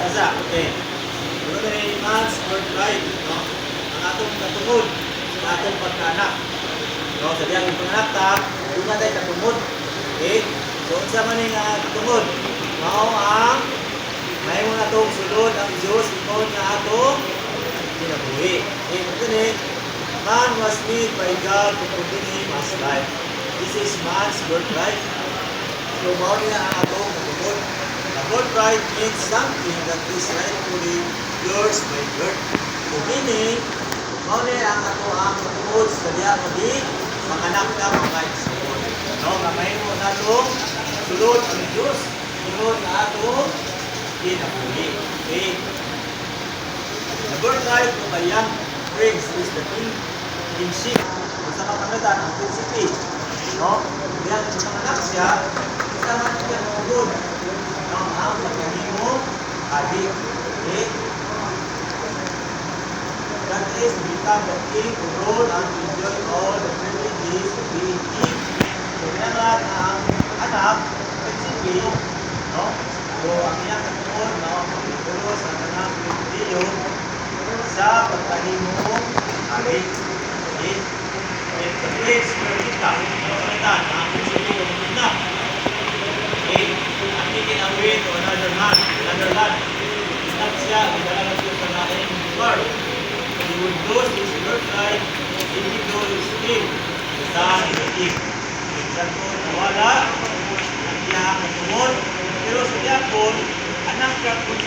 isa. Okay. Ano na yung man's birthright, no? Ang atong katungod, ang atong pagkaanak. No, sa diyang panganak ta, doon na tayo katungod. Okay? So, unsa man yung katungod? Mao ang may mga itong sulod ang Diyos, ikaw na atong kinabuhi. Okay, ito ni, man was made by God to provide him as life. This is man's birthright. So, mao niya ang atong katungod. The birthright means something that is rightfully yours by birth. So, meaning, mao niya ang atong katungod sa diya magi manganak ka mga Israel. No, kamay mo na itong sulod ang Diyos. Sulod na atong kinabuhi. Okay. The birthright of a young prince is the kingship. Sa kapangalan, ang prinsipi. No? Kaya kung anak siya, isa man siya tungkol. No? Ang pagkahimo, adi. Okay? That is to become the king to rule and to enjoy all the privileges of being king. So, yan lang ang anak, prinsipi. No? So, ang iyang katungkol, no? Pagkakuro sa kanang privilege sa pagkahimo, adi. Okay? It's kita, ang prinsipi ng na. Okay? Ang taking away to another land. Inak siya, idala na siya sa laing lugar. He would lose his birthright if he goes still sa king. Sa po nawala, ang iyang katungod, pero sa iyang anak ka kung